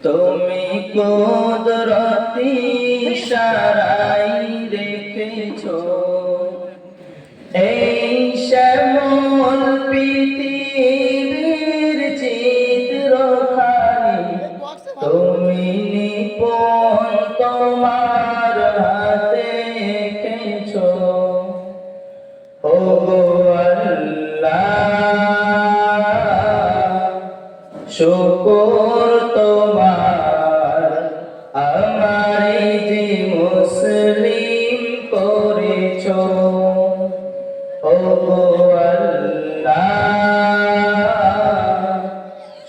তুমি কুদরতি ইশারায় রেখেছো এই শ্যামল পৃথিবীর চিত্রখানি, তুমি নিপুণ তোমার হাতে এঁকেছো। ওগো আল্লাহ, শুকর তোমার আমারে যে মুসলিম করেছো। ওগো আল্লাহ,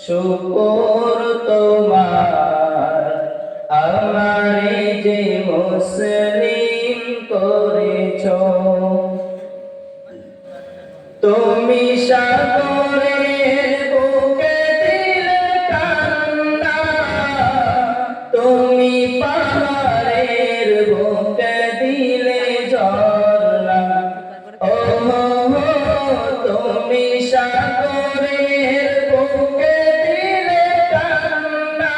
শুকর তোমার আমারে যে মুসলিম করেছো। তুমি সাগরের বুকে দিলে কান্না, তুমি পাহাড়ের বুকে দিলে ঝর্ণা। ও তুমি সাগরের বুকে দিলে কান্না,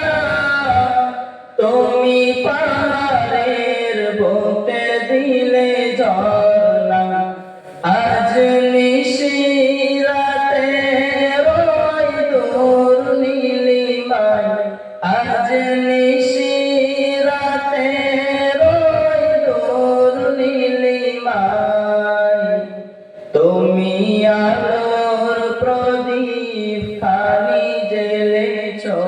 তুমি পাহাড়ের বুকে দিলে ঝর্ণা। আজ নিশিরাতে রয় দূর নীলিমায়, আজ নিশিরাতে রয় দূর নীলিমায়, তুমি আলোর প্রদীপ খানি জ্বেলেছো।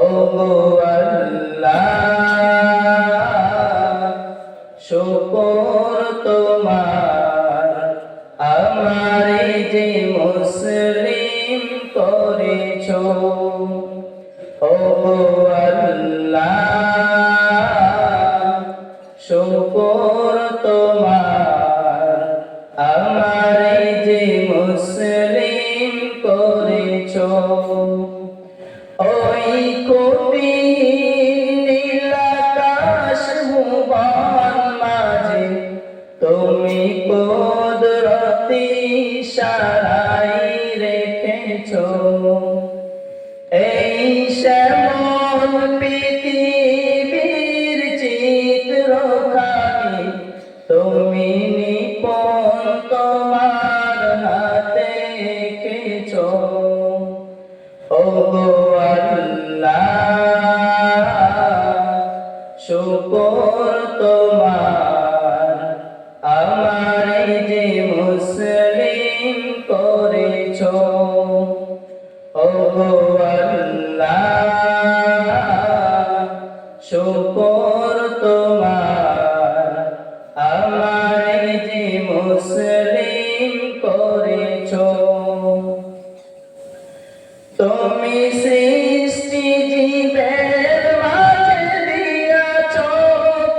ওগো আল্লাহ, শুকর তোমার আমারে যে মুসলিম করেছো। ওগো আল্লাহ, শুকর তোমার আমারে যে মুসলিম করেছো। ওই কোটি নীলাকাশ ভুবন মাঝে তুমি কুদরতি ইশারায় রেখেছো এই শ্যামল পৃথিবীর চিত্রখানি, তুমি নিপুণ তোমার হাতে এঁকেছো। ওগো আল্লাহ, শুকর তোমার আমারে যে মুসলিম করেছো। ওগো আল্লাহ, শুকর তোমার আমারে যে মুসলিম করেছো। তুমি সৃষ্টি জীবের মাঝে দিয়াছো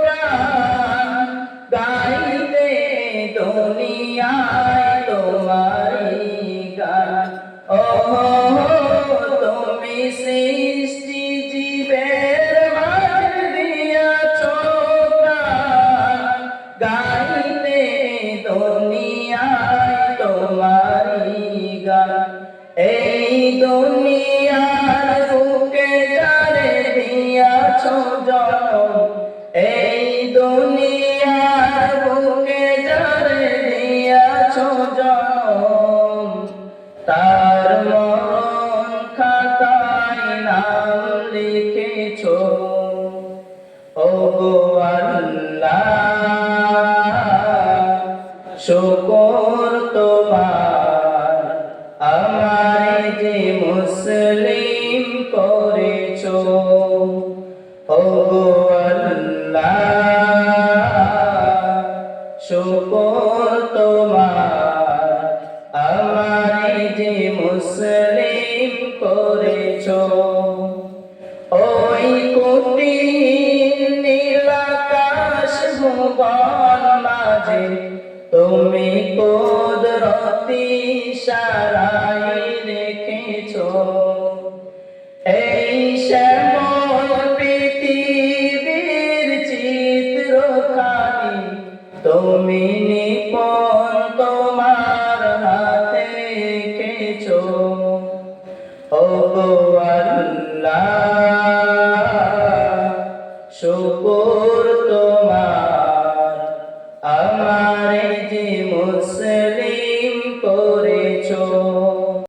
প্রাণ, গাইতে দুনিয়ায় তোমারি গান। ও তুমি সৃষ্টি জীবের মাঝে দিয়াছো প্রাণ, গাইতে দুনিয়ায় তোমারি গান। এই দুনিয়ার বুকে যারে দিয়াছো জন্ম, এই দুনিয়ার বুকে যারে দিয়াছো জন্ম, তার মরণ খাতায় নাম লিখেছো। ওগো আল্লাহ, শুকর তোমার আমারে যে মুসলিম করেছো। ওগো আল্লাহ, শুকর তোমার আমারে যে মুসলিম করেছো। ওই কোটি নীলাকাশ ভুবন মাঝে তুমি কুদরতি ইশারায় রেখেছো এই শ্যামল পৃথিবীর চিত্রখানি, তুমি নিপুণ তোমার হাতে এঁকেছো। ওগো আল্লাহ, শুকুর